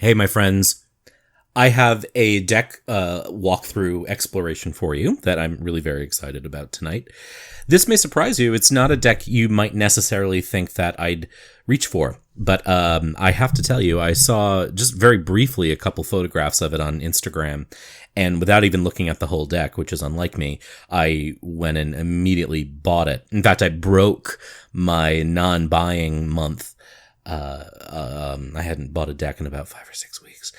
Hey, my friends. I have a deck walkthrough exploration for you that I'm really very excited about tonight. This may surprise you. It's not a deck you might necessarily think that I'd reach for, but I have to tell you, I saw just very briefly a couple photographs of it on Instagram, and without even looking at the whole deck, which is unlike me, I went and immediately bought it. In fact, I broke my non-buying month. I hadn't bought a deck in about 5 or 6 weeks.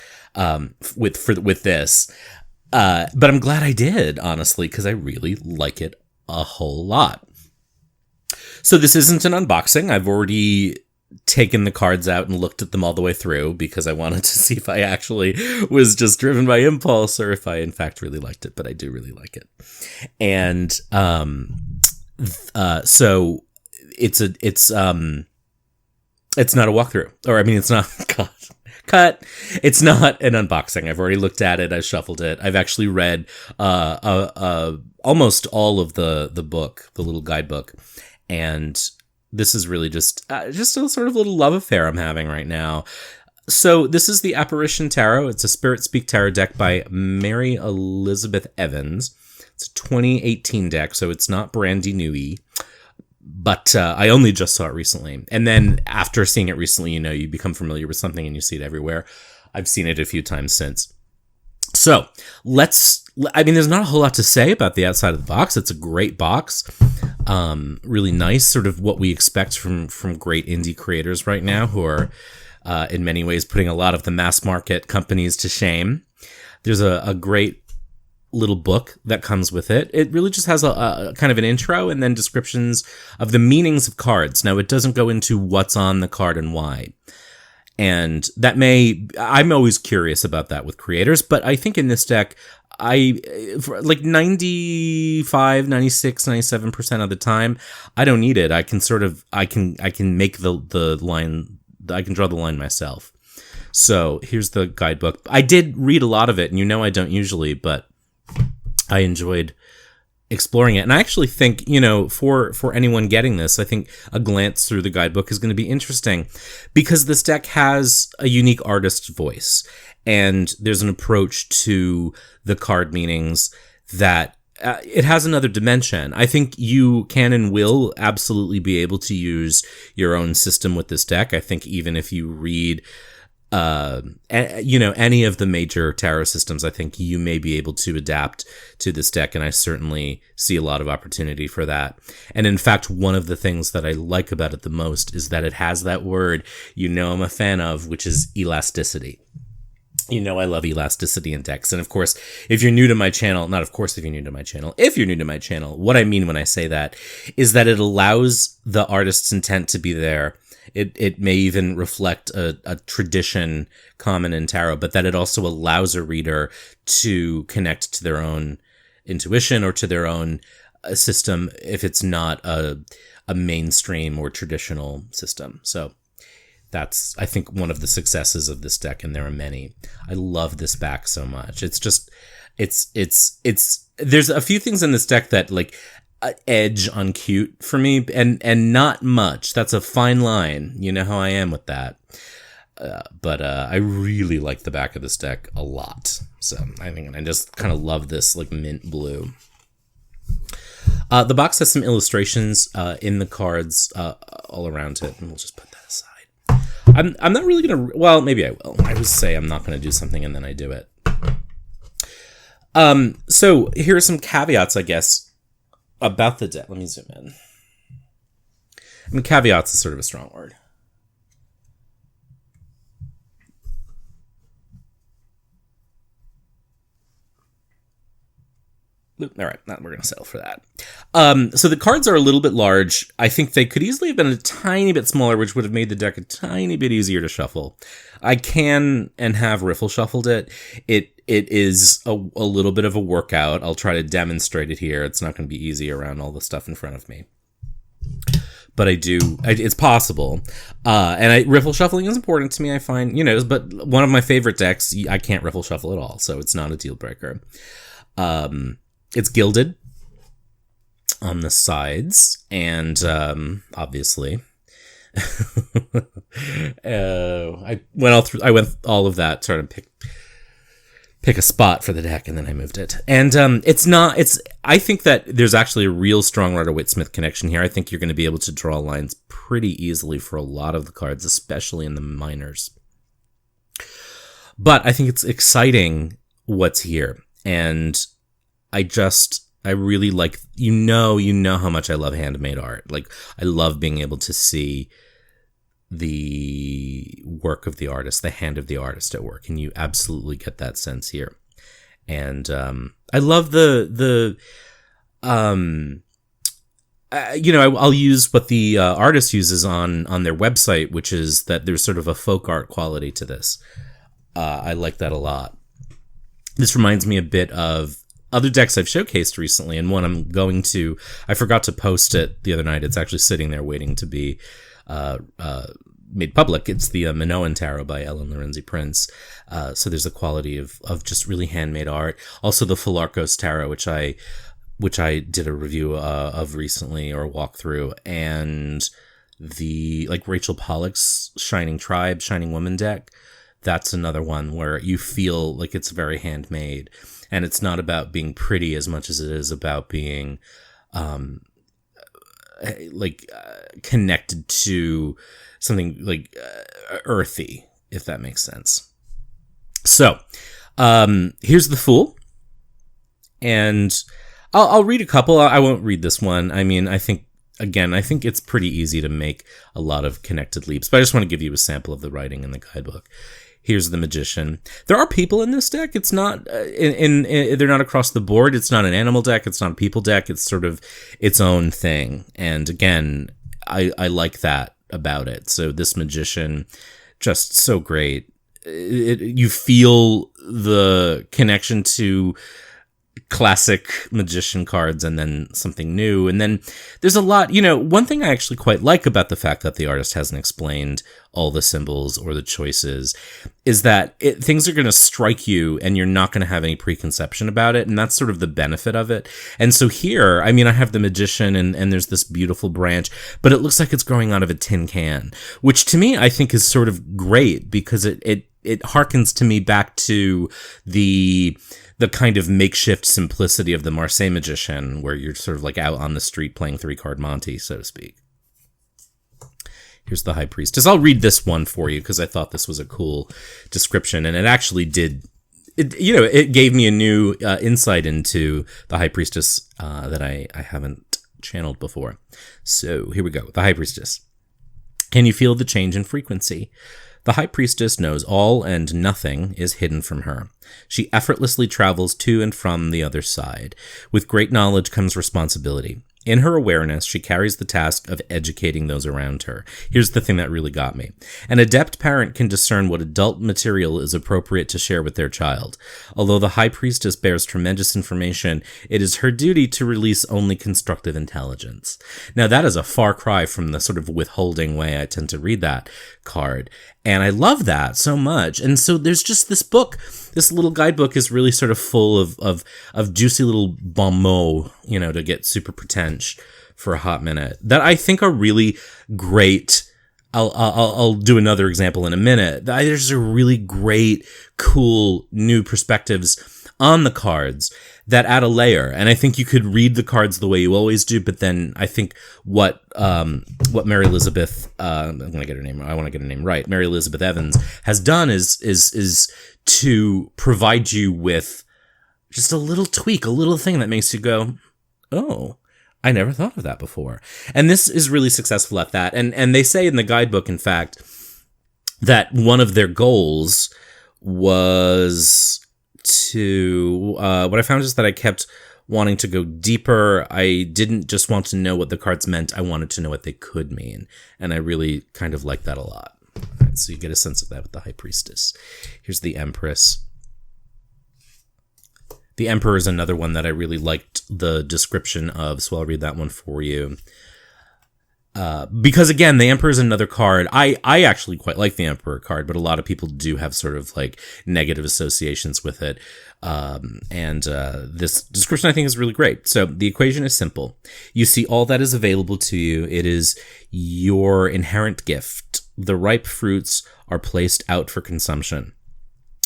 With this, but I'm glad I did, honestly, because I really like it a whole lot. So this isn't an unboxing. I've already taken the cards out and looked at them all the way through because I wanted to see if I actually was just driven by impulse or if I in fact really liked it. But I do really like it, and so it's not a walkthrough, or I mean, it's not. God. Cut. It's not an unboxing. I've already looked at it. I shuffled it. I've actually read almost all of the book, the little guidebook, and this is really just a sort of little love affair I'm having right now. So this is the Apparition Tarot. It's a Spirit Speak Tarot deck by Mary Elizabeth Evans. It's a 2018 deck, so it's not brandy newy. But I only just saw it recently. And then after seeing it recently, you become familiar with something and you see it everywhere. I've seen it a few times since. So there's not a whole lot to say about the outside of the box. It's a great box. Really nice, sort of what we expect from great indie creators right now who are in many ways putting a lot of the mass market companies to shame. There's a great little book that comes with it. It really just has a kind of an intro and then descriptions of the meanings of cards. Now, it doesn't go into what's on the card and why. And I'm always curious about that with creators, but I think in this deck, like 95, 96, 97% of the time, I don't need it. I can make the line, I can draw the line myself. So here's the guidebook. I did read a lot of it, and I don't usually, but I enjoyed exploring it. And I actually think, for anyone getting this, I think a glance through the guidebook is going to be interesting because this deck has a unique artist's voice and there's an approach to the card meanings that it has another dimension. I think you can and will absolutely be able to use your own system with this deck. I think even if you read any of the major tarot systems, I think you may be able to adapt to this deck, and I certainly see a lot of opportunity for that. And in fact, one of the things that I like about it the most is that it has that word I'm a fan of, which is elasticity. I love elasticity in decks. And of course, if you're new to my channel, if you're new to my channel, what I mean when I say that is that it allows the artist's intent to be there. It may even reflect a tradition common in tarot, but that it also allows a reader to connect to their own intuition or to their own system if it's not a mainstream or traditional system. So that's, I think, one of the successes of this deck, and there are many. I love this back so much. It's just, there's a few things in this deck that edge on cute for me, and not much. That's a fine line. You know how I am with that. But I really like the back of this deck a lot. So I just kind of love this mint blue. The box has some illustrations in the cards all around it, and we'll just put that aside. I'm not really gonna. Well, maybe I will. I always say I'm not gonna do something and then I do it. So here are some caveats, I guess, about the deck. Let me zoom in. Caveats is sort of a strong word. All right, we're going to settle for that. So the cards are a little bit large. I think they could easily have been a tiny bit smaller, which would have made the deck a tiny bit easier to shuffle. I can and have riffle shuffled it. It is a little bit of a workout. I'll try to demonstrate it here. It's not going to be easy around all the stuff in front of me. But it's possible. And riffle shuffling is important to me, I find, but one of my favorite decks, I can't riffle shuffle at all, so it's not a deal breaker. It's gilded on the sides, and obviously I went all of that, sort of pick a spot for the deck, and then I moved it. And I think that there's actually a real strong Rider-Waite-Smith connection here. I think you're going to be able to draw lines pretty easily for a lot of the cards, especially in the minors. But I think it's exciting what's here. And I really like, you know how much I love handmade art. Like, I love being able to see the work of the artist, the hand of the artist at work, and you absolutely get that sense here. And I love I'll use what the artist uses on their website, which is that there's sort of a folk art quality to this. I like that a lot. This reminds me a bit of other decks I've showcased recently, and one I forgot to post it the other night. It's actually sitting there waiting to be made public. It's the Minoan Tarot by Ellen Lorenzi Prince. So there's a quality of just really handmade art. Also the Philarkos Tarot, which I did a review of recently, or a walkthrough, and the Rachel Pollack's Shining Tribe, Shining Woman deck. That's another one where you feel like it's very handmade, and it's not about being pretty as much as it is about being connected to something earthy, if that makes sense. So here's the Fool, and I'll read a couple. I won't read this one. I mean, I think it's pretty easy to make a lot of connected leaps, but I just want to give you a sample of the writing in the guidebook. Here's the Magician. There are people in this deck. It's not they're not across the board. It's not an animal deck. It's not a people deck. It's sort of its own thing. And again, I like that about it. So this Magician, just so great. You feel the connection to classic magician cards and then something new. And then there's a lot, one thing I actually quite like about the fact that the artist hasn't explained all the symbols or the choices is that things are going to strike you and you're not going to have any preconception about it. And that's sort of the benefit of it. And so here, I have the Magician and there's this beautiful branch, but it looks like it's growing out of a tin can, which to me, I think is sort of great because it harkens to me back to the kind of makeshift simplicity of the Marseille Magician, where you're sort of out on the street playing 3-card Monty, so to speak. Here's the High Priestess. I'll read this one for you because I thought this was a cool description, and it actually did. It gave me a new insight into the High Priestess that I haven't channeled before. So here we go. The High Priestess. Can you feel the change in frequency? The High Priestess knows all and nothing is hidden from her. She effortlessly travels to and from the other side. With great knowledge comes responsibility. In her awareness, she carries the task of educating those around her. Here's the thing that really got me. An adept parent can discern what adult material is appropriate to share with their child. Although the High Priestess bears tremendous information, it is her duty to release only constructive intelligence. Now, that is a far cry from the sort of withholding way I tend to read that card. And I love that so much. And so there's just this book, this little guidebook is really sort of full of juicy little bon mots, to get super pretentious for a hot minute that I think are really great. I'll do another example in a minute. There's a really great, cool new perspectives on the cards that add a layer. And I think you could read the cards the way you always do, but then I think what Mary Elizabeth, I want to get her name right. Mary Elizabeth Evans has done is to provide you with just a little tweak, a little thing that makes you go, oh, I never thought of that before. And this is really successful at that. And they say in the guidebook, in fact, that one of their goals was to, what I found is that I kept wanting to go deeper. I didn't just want to know what the cards meant. I wanted to know what they could mean. And I really kind of like that a lot. All right, so you get a sense of that with the High Priestess. Here's the Empress. The Emperor is another one that I really liked the description of, so I'll read that one for you. Because again, the Emperor is another card. I actually quite like the Emperor card, but a lot of people do have sort of like negative associations with it. This description I think is really great. So the equation is simple. You see all that is available to you. It is your inherent gift. The ripe fruits are placed out for consumption.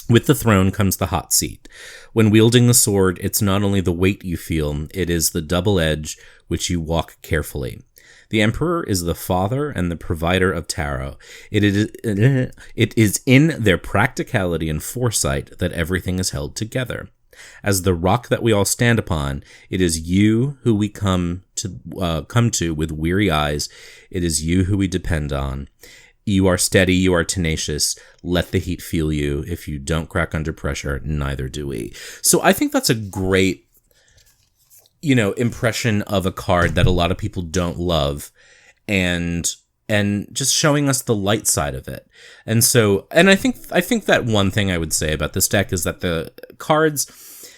With the throne comes the hot seat. When wielding the sword, it's not only the weight you feel, it is the double edge which you walk carefully. The Emperor is the father and the provider of tarot. It is in their practicality and foresight that everything is held together. As the rock that we all stand upon, it is you who we come to with weary eyes. It is you who we depend on. You are steady, you are tenacious. Let the heat feel you. If you don't crack under pressure, neither do we. So I think that's a great, impression of a card that a lot of people don't love, and just showing us the light side of it. And I think that one thing I would say about this deck is that the cards,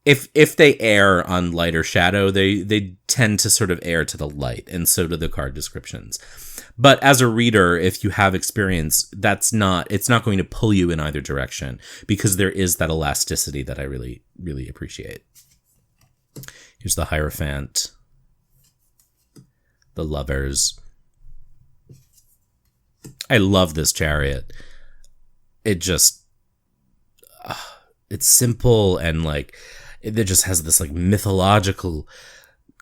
if they err on light or shadow, they tend to sort of err to the light, and so do the card descriptions. But as a reader, if you have experience, it's not going to pull you in either direction, because there is that elasticity that I really, really appreciate. Here's the Hierophant, the Lovers. I love this Chariot. It just, it's simple, and like, it just has this like mythological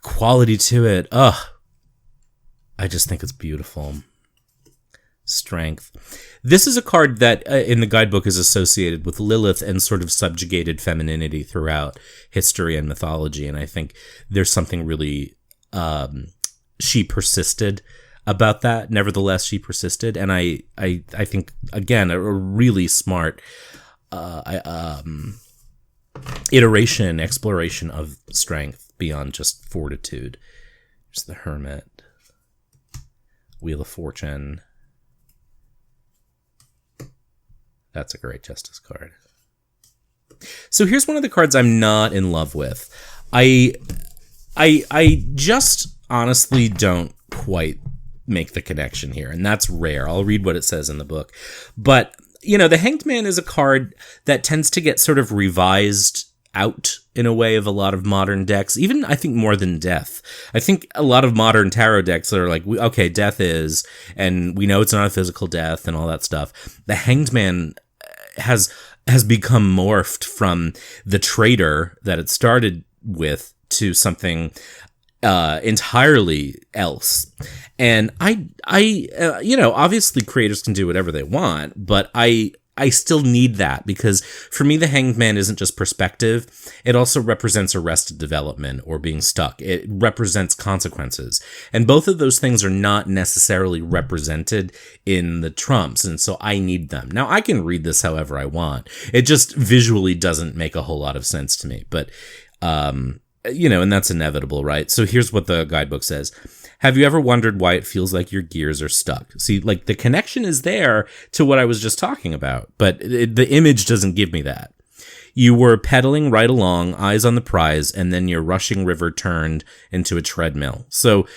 quality to it. I just think it's beautiful. Strength. This is a card that in the guidebook is associated with Lilith and sort of subjugated femininity throughout history and mythology. And I think there's something really, she persisted about that. Nevertheless, she persisted. And I think, again, a really smart, exploration of strength beyond just fortitude. There's the Hermit. Wheel of Fortune. That's a great Justice card. So here's one of the cards I'm not in love with. I just honestly don't quite make the connection here, and that's rare. I'll read what it says in the book. But, the Hanged Man is a card that tends to get sort of revised out in a way of a lot of modern decks, even I think more than Death. I think a lot of modern tarot decks are like, okay, Death is, and we know it's not a physical death and all that stuff. The Hanged Man has become morphed from the traitor that it started with to something entirely else. And I obviously creators can do whatever they want, but I still need that, because for me, the Hanged Man isn't just perspective. It also represents arrested development or being stuck. It represents consequences. And both of those things are not necessarily represented in the trumps. And so I need them. Now, I can read this however I want. It just visually doesn't make a whole lot of sense to me. But, and that's inevitable, right? So here's what the guidebook says. Have you ever wondered why it feels like your gears are stuck? See, like the connection is there to what I was just talking about, but the image doesn't give me that. You were pedaling right along, eyes on the prize, and then your rushing river turned into a treadmill. So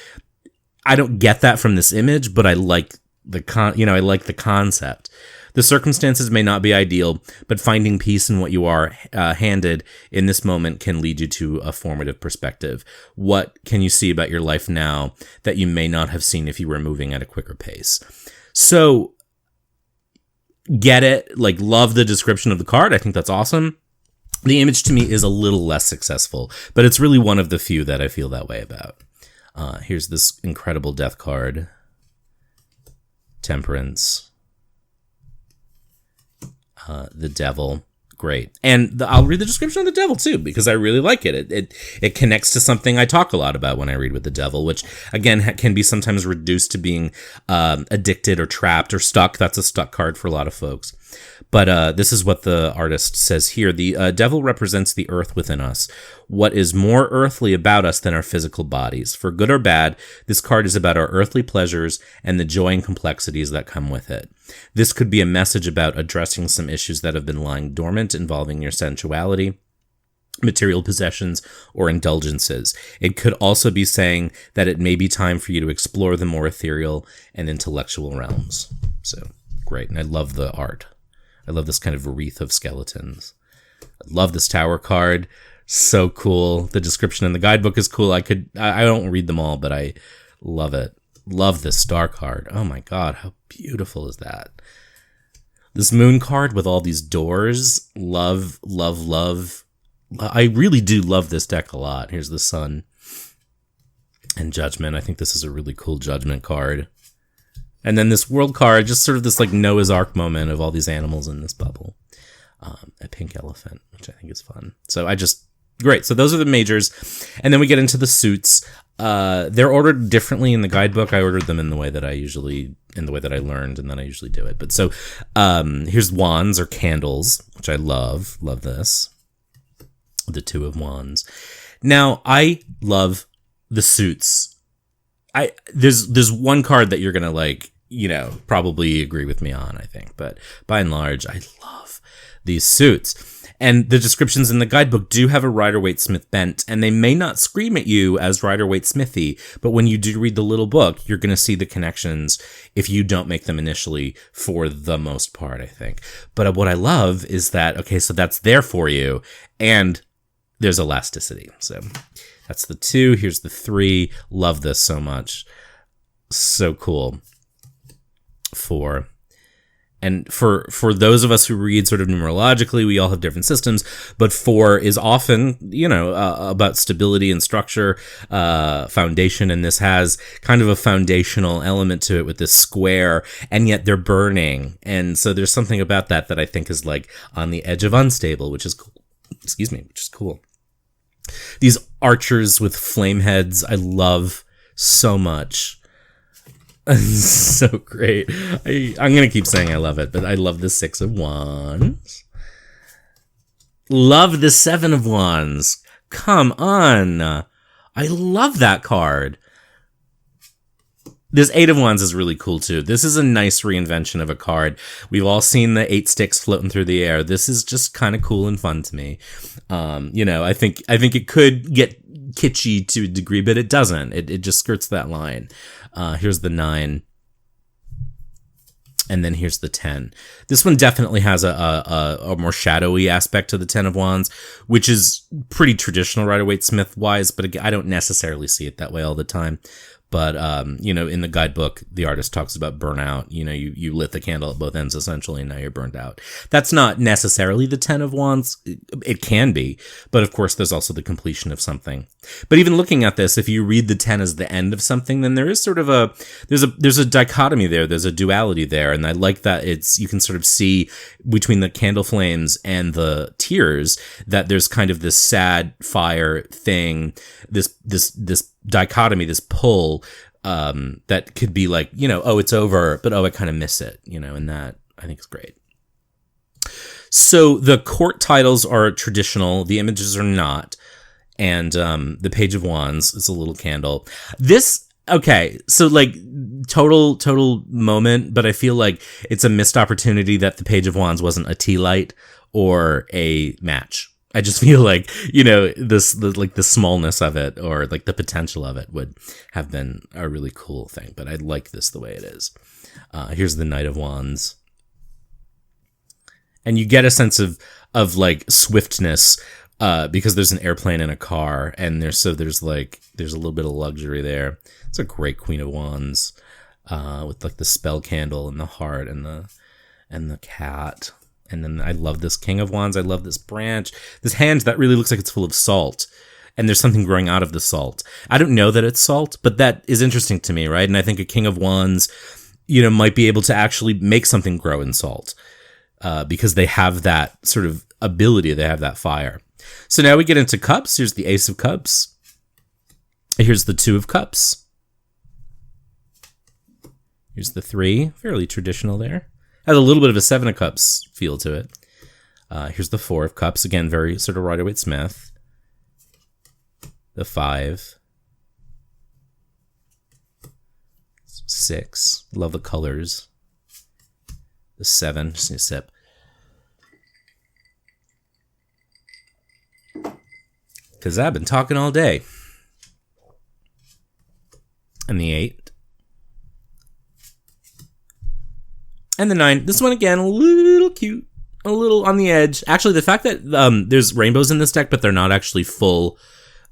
I don't get that from this image, but I like I like the concept. The circumstances may not be ideal, but finding peace in what you are handed in this moment can lead you to a formative perspective. What can you see about your life now that you may not have seen if you were moving at a quicker pace? So, get it, like, love the description of the card. I think that's awesome. The image to me is a little less successful, but it's really one of the few that I feel that way about. Here's this incredible death card. Temperance. The Devil, great. And I'll read the description of the Devil too, because I really like it. It connects to something I talk a lot about when I read with the Devil, which again can be sometimes reduced to being addicted or trapped or stuck. That's a stuck card for a lot of folks. But this is what the artist says here. The Devil represents the earth within us, what is more earthly about us than our physical bodies. For good or bad, this card is about our earthly pleasures and the joy and complexities that come with it. This could be a message about addressing some issues that have been lying dormant involving your sensuality, material possessions, or indulgences. It could also be saying that it may be time for you to explore the more ethereal and intellectual realms. So, great. And I love the art. I love this kind of wreath of skeletons. I love this tower card. So cool. The description in the guidebook is cool. I don't read them all, but I love it. Love this star card. Oh my God, how beautiful is that? This moon card with all these doors. Love, love, love. I really do love this deck a lot. Here's the sun and judgment. I think this is a really cool judgment card. And then this world card, just sort of this like Noah's Ark moment of all these animals in this bubble. A pink elephant, which I think is fun. So great. So those are the majors. And then we get into the suits. They're ordered differently in the guidebook. I ordered them in the way that I learned, and then I usually do it. But so, here's wands or candles, which I love. Love this. The Two of Wands. Now, I love the suits. There's one card that you're going to probably agree with me on, I think. But by and large, I love these suits. And the descriptions in the guidebook do have a Rider-Waite-Smith bent, and they may not scream at you as Rider-Waite-Smithy, but when you do read the little book, you're going to see the connections if you don't make them initially, for the most part, I think. But what I love is that, okay, so that's there for you, and there's elasticity. So that's the 2. Here's the 3. Love this so much. So cool. 4. And for those of us who read sort of numerologically, we all have different systems, but 4 is often, about stability and structure, foundation, and this has kind of a foundational element to it with this square, and yet they're burning. And so there's something about that I think is like on the edge of unstable, which is cool. Which is cool. These archers with flame heads, I love so much. So great. I'm going to keep saying I love it, but I love the 6 of Wands. Love the 7 of Wands. Come on. I love that card. This 8 of Wands is really cool too. This is a nice reinvention of a card. We've all seen the 8 sticks floating through the air. This is just kind of cool and fun to me. I think it could get kitschy to a degree, but it doesn't. It just skirts that line. Here's the 9. And then here's the 10. This one definitely has a more shadowy aspect to the 10 of Wands, which is pretty traditional Rider-Waite-Smith wise, but again, I don't necessarily see it that way all the time. But, in the guidebook, the artist talks about burnout. You lit the candle at both ends, essentially, and now you're burned out. That's not necessarily the 10 of Wands. It can be. But, of course, there's also the completion of something. But even looking at this, if you read the 10 as the end of something, then there is sort of there's a dichotomy there. There's a duality there. And I like that you can sort of see between the candle flames and the tears that there's kind of this sad fire thing, this dichotomy, this pull, that could be like, it's over, but I kind of miss it, and that I think is great. So the court titles are traditional, the images are not, and the Page of Wands is a little candle. Okay, so like total moment, but I feel like it's a missed opportunity that the Page of Wands wasn't a tea light or a match. I just feel like, the smallness of it or like the potential of it would have been a really cool thing. But I like this the way it is. Here's the Knight of Wands. And you get a sense of like swiftness, because there's an airplane in a car, and there's a little bit of luxury there. It's a great Queen of Wands, with like the spell candle and the heart and the cat. And then I love this King of Wands. I love this branch, this hand that really looks like it's full of salt. And there's something growing out of the salt. I don't know that it's salt, but that is interesting to me, right? And I think a King of Wands, might be able to actually make something grow in salt, because they have that sort of ability. They have that fire. So now we get into cups. Here's the Ace of Cups. Here's the 2 of Cups. Here's the 3. Fairly traditional there. Has a little bit of a 7 of Cups feel to it. Here's the 4 of Cups. Again, very sort of Rider-Waite-Smith. The 5. 6. Love the colors. The 7. Just need a sip. because I've been talking all day. And the 8. And the 9. This one, again, a little cute. A little on the edge. Actually, the fact that there's rainbows in this deck, but they're not actually full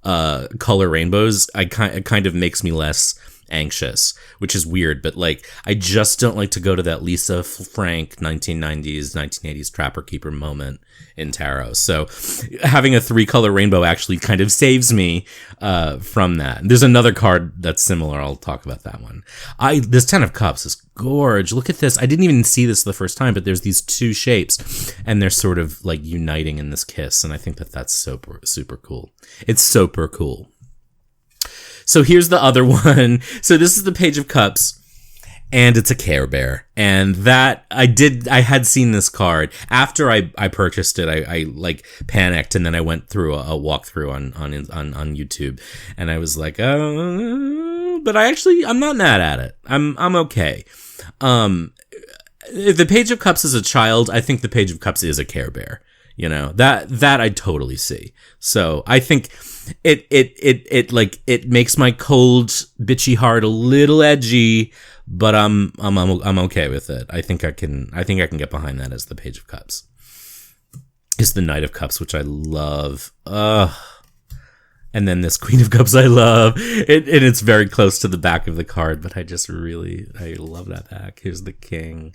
color rainbows, it kind of makes me less anxious, which is weird, but like I just don't like to go to that Lisa Frank 1990s 1980s Trapper Keeper moment in tarot. So having a 3-color rainbow actually kind of saves me from that. There's another card that's similar. I'll talk about that one. This 10 of Cups is gorge. Look at this. I didn't even see this the first time, but there's these 2 shapes and they're sort of like uniting in this kiss, and I think that that's super cool. It's super cool. So here's the other one. So this is the Page of Cups, and it's a Care Bear. And that I had seen this card after I purchased it. I like panicked, and then I went through a walkthrough on YouTube, and I was like, oh, but I'm not mad at it. I'm okay. If the Page of Cups is a child, I think the Page of Cups is a Care Bear. You know, that I totally see. So I think it makes my cold, bitchy heart a little edgy, but I'm okay with it. I think I can get behind that as the Page of Cups. It's the Knight of Cups, which I love. And then this Queen of Cups I love. And it's very close to the back of the card, but I love that back. Here's the King.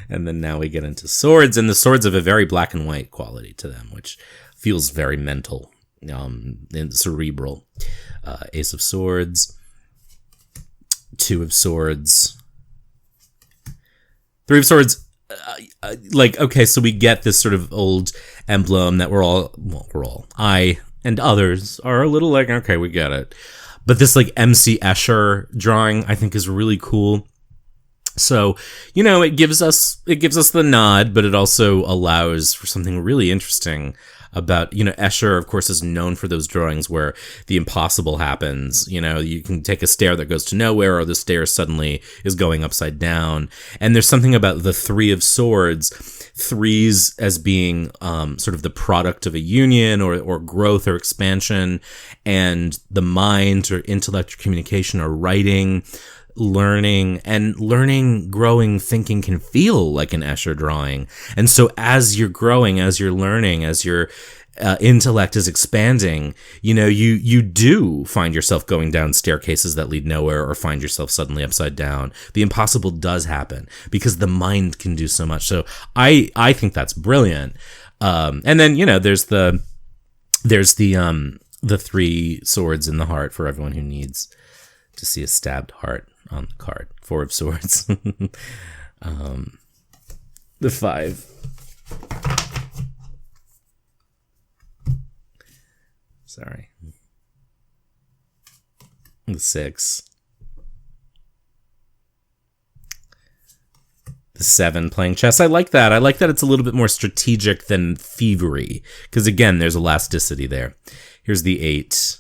And then now we get into swords, and the swords have a very black and white quality to them, which feels very mental, and cerebral. Ace of Swords, 2 of Swords, 3 of Swords. Okay, so we get this sort of old emblem that I and others are a little like, okay, we get it. But this like MC Escher drawing, I think, is really cool. So, it gives us the nod, but it also allows for something really interesting about, Escher, of course, is known for those drawings where the impossible happens. You can take a stair that goes to nowhere, or the stair suddenly is going upside down. And there's something about the 3 of Swords, 3s as being sort of the product of a union or growth or expansion, and the mind or intellect or communication or writing, learning, growing, thinking can feel like an Escher drawing. And so as you're growing, as you're learning, as your intellect is expanding, you do find yourself going down staircases that lead nowhere, or find yourself suddenly upside down. The impossible does happen because the mind can do so much. So I think that's brilliant. And then, there's the 3 swords in the heart for everyone who needs to see a stabbed heart on the card. 4 of Swords. The 5. Sorry. The 6. The 7, playing chess. I like that. I like that it's a little bit more strategic than thievery, because again, there's elasticity there. Here's the 8.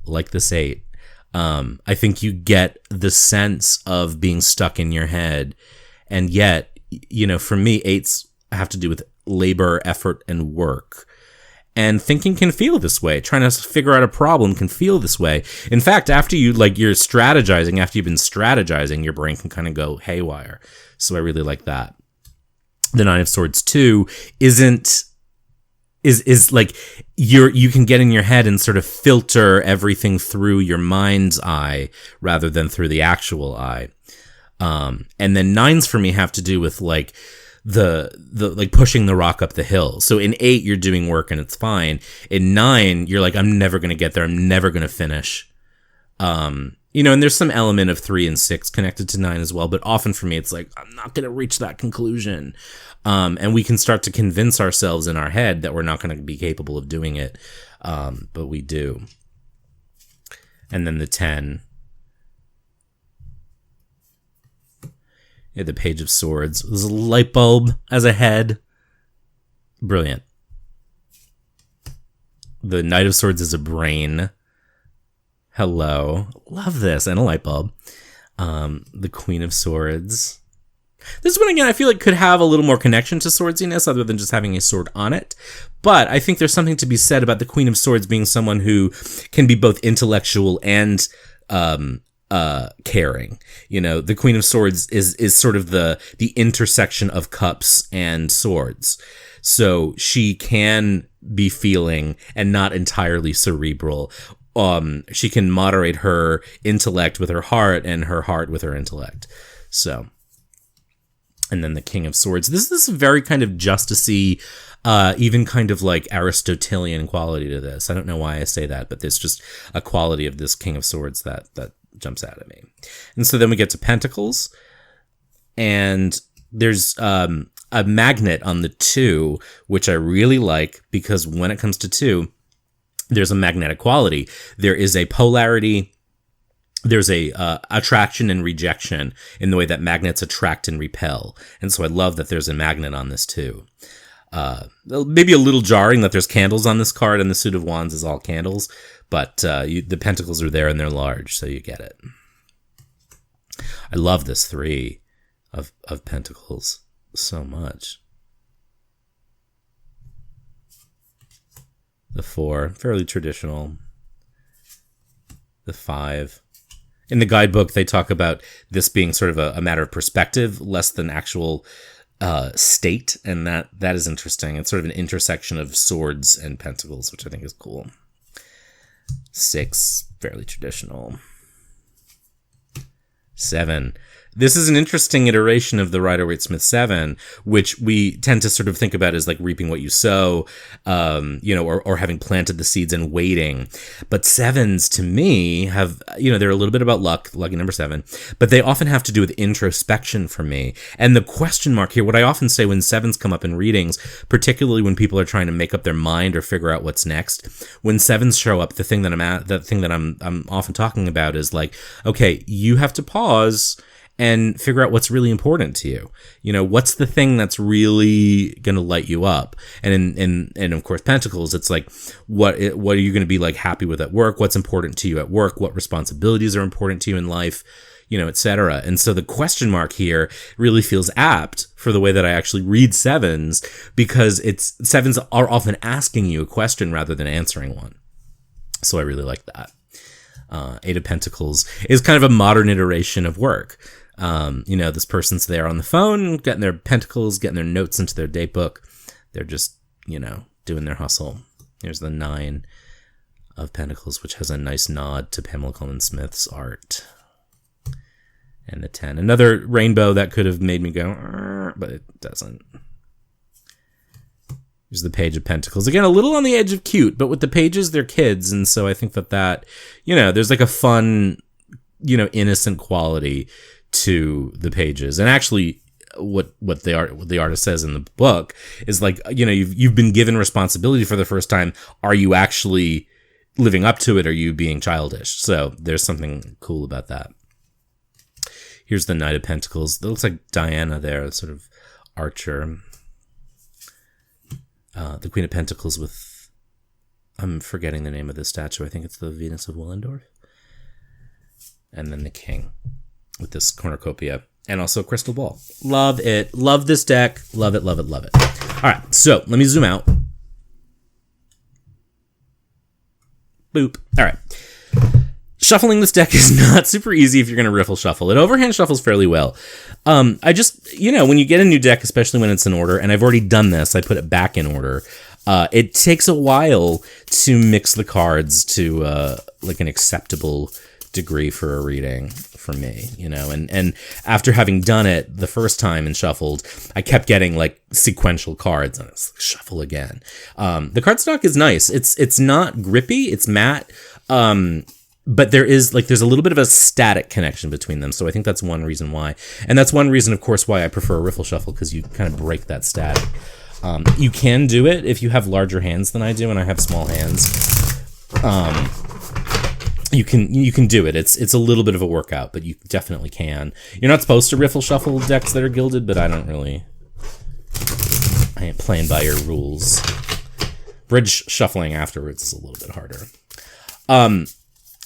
Like this 8. I think you get the sense of being stuck in your head, and yet, for me, 8s have to do with labor, effort, and work. And thinking can feel this way. Trying to figure out a problem can feel this way. In fact, after you're strategizing, after you've been strategizing, your brain can kind of go haywire. So I really like that. The 9 of Swords 2 is like you can get in your head and sort of filter everything through your mind's eye rather than through the actual eye. And then 9s for me have to do with like the like pushing the rock up the hill. So in 8 you're doing work and it's fine. In 9 you're like, I'm never going to get there. I'm never going to finish. And there's some element of 3 and 6 connected to 9 as well. But often for me, it's like, I'm not going to reach that conclusion. And we can start to convince ourselves in our head that we're not going to be capable of doing it. But we do. And then the 10. Yeah, the Page of Swords. There's a light bulb as a head. Brilliant. The Knight of Swords is a brain. Hello. Love this. And a light bulb. The Queen of Swords. This one, again, I feel like could have a little more connection to swordsiness other than just having a sword on it. But I think there's something to be said about the Queen of Swords being someone who can be both intellectual and caring. You know, the Queen of Swords is sort of the intersection of cups and swords. So she can be feeling and not entirely cerebral. She can moderate her intellect with her heart and her heart with her intellect. So, and then the King of Swords. This is a very kind of justicey, even kind of like Aristotelian quality to this. I don't know why I say that, but there's just a quality of this King of Swords that jumps out at me. And so then we get to Pentacles, and there's a magnet on the 2, which I really like, because when it comes to 2, there's a magnetic quality. There is a polarity. There's a attraction and rejection in the way that magnets attract and repel. And so I love that there's a magnet on this too. Maybe a little jarring that there's candles on this card and the suit of wands is all candles, but the pentacles are there and they're large, so you get it. I love this 3 of pentacles so much. The 4, fairly traditional. The 5. In the guidebook, they talk about this being sort of a matter of perspective, less than actual state, and that is interesting. It's sort of an intersection of swords and pentacles, which I think is cool. 6, fairly traditional. 7. This is an interesting iteration of the Rider-Waite-Smith 7, which we tend to sort of think about as like reaping what you sow, or having planted the seeds and waiting. But 7s to me have, they're a little bit about luck, lucky number 7, but they often have to do with introspection for me. And the question mark here, what I often say when 7s come up in readings, particularly when people are trying to make up their mind or figure out what's next, when 7s show up, the thing that I'm often talking about is like, okay, you have to pause and figure out what's really important to you. What's the thing that's really going to light you up? And of course, Pentacles, it's like, what are you going to be like happy with at work? What's important to you at work? What responsibilities are important to you in life? Etc. And so the question mark here really feels apt for the way that I actually read 7s, because 7s are often asking you a question rather than answering one. So I really like that. 8 of Pentacles is kind of a modern iteration of work. This person's there on the phone, getting their pentacles, getting their notes into their date book. They're just, doing their hustle. Here's the 9 of Pentacles, which has a nice nod to Pamela Coleman Smith's art. And the 10. Another rainbow that could have made me go, but it doesn't. Here's the Page of Pentacles. Again, a little on the edge of cute, but with the pages, they're kids. And so I think that there's like a fun, innocent quality to the pages. And actually what the artist says in the book is like, you've been given responsibility for the first time. Are you actually living up to it? Or are you being childish? So there's something cool about that. Here's the Knight of Pentacles. It looks like Diana there, sort of archer. The Queen of Pentacles with, I'm forgetting the name of this statue. I think it's the Venus of Willendorf. And then the King with this cornucopia and also crystal ball. Love it. Love this deck. Love it, love it, love it. All right, so let me zoom out. Boop. All right. Shuffling this deck is not super easy if you're going to riffle shuffle. It overhand shuffles fairly well. I just, when you get a new deck, especially when it's in order, and I've already done this, I put it back in order. It takes a while to mix the cards to like an acceptable degree for a reading for me, and after having done it the first time and shuffled, I kept getting like sequential cards and it's like, shuffle again. The cardstock is nice. It's not grippy. It's matte. But there's a little bit of a static connection between them. So I think that's one reason why. And that's one reason, of course, why I prefer a riffle shuffle, because you kind of break that static. You can do it if you have larger hands than I do, and I have small hands. You can do it. It's a little bit of a workout, but you definitely can. You're not supposed to riffle shuffle decks that are gilded, but I ain't playing by your rules. Bridge shuffling afterwards is a little bit harder.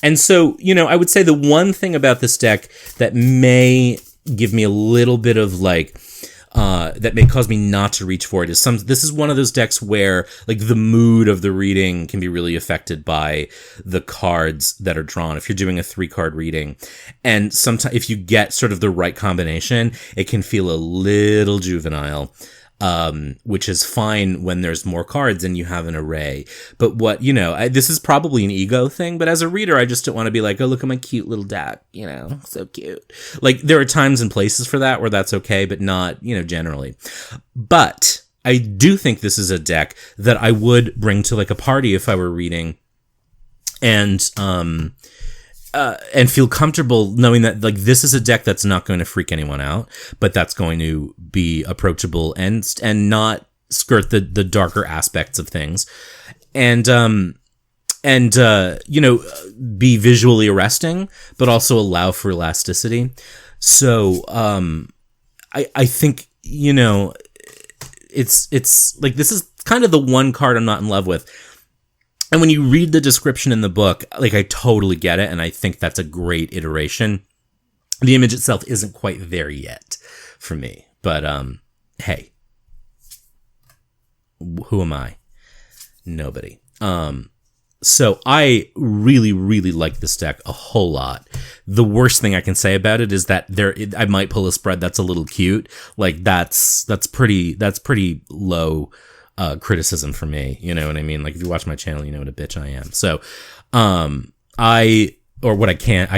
And so, I would say the one thing about this deck that may give me a little bit of like, that may cause me not to reach for it. This is one of those decks where like the mood of the reading can be really affected by the cards that are drawn. If you're doing a 3-card reading, and sometimes if you get sort of the right combination, it can feel a little juvenile. Which is fine when there's more cards and you have an array. But this is probably an ego thing, but as a reader, I just don't want to be like, oh, look at my cute little deck, so cute. Like, there are times and places for that where that's okay, but not, generally. But I do think this is a deck that I would bring to like a party if I were reading, and feel comfortable knowing that like this is a deck that's not going to freak anyone out, but that's going to be approachable and not skirt the darker aspects of things, and be visually arresting, but also allow for elasticity. So I think it's like this is kind of the one card I'm not in love with. And when you read the description in the book, like I totally get it, and I think that's a great iteration. The image itself isn't quite there yet for me, but hey, who am I? Nobody. So I really, really like this deck a whole lot. The worst thing I can say about it is that I might pull a spread that's a little cute. Like that's pretty low criticism for me, you know what I mean? Like if you watch my channel, you know what a bitch I am. So I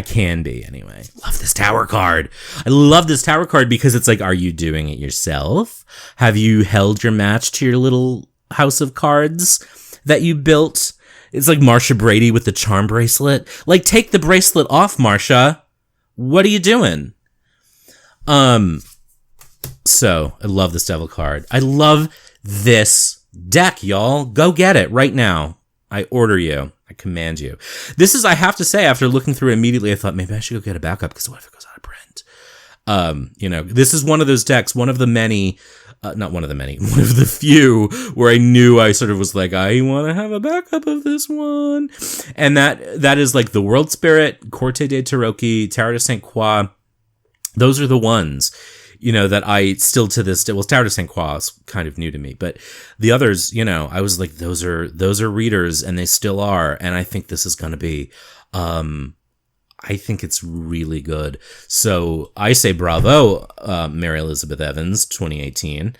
can be anyway. Love this tower card. I love this tower card because it's like, are you doing it yourself? Have you held your match to your little house of cards that you built? It's like Marsha Brady with the charm bracelet. Like, take the bracelet off, Marsha. What are you doing? So I love this devil card. I love this deck, y'all. Go get it right now. I order you. I command you. This is, I have to say, after looking through it immediately, I thought maybe I should go get a backup because what if it goes out of print? This is one of those decks, one of the few where I knew I sort of was like, I want to have a backup of this one. And that is like the World Spirit, Corte de Taroki, Tarot de Saint Croix. Those are the ones, that I still to this day, well, Tarot de Saint Croix is kind of new to me, but the others, I was like, those are readers, and they still are. And I think this is going to be, I think it's really good. So I say bravo, Mary Elizabeth Evans, 2018,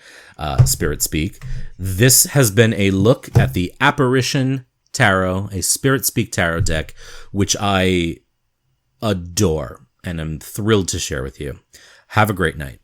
Spirit Speak. This has been a look at the Apparition Tarot, a Spirit Speak Tarot deck, which I adore and I'm thrilled to share with you. Have a great night.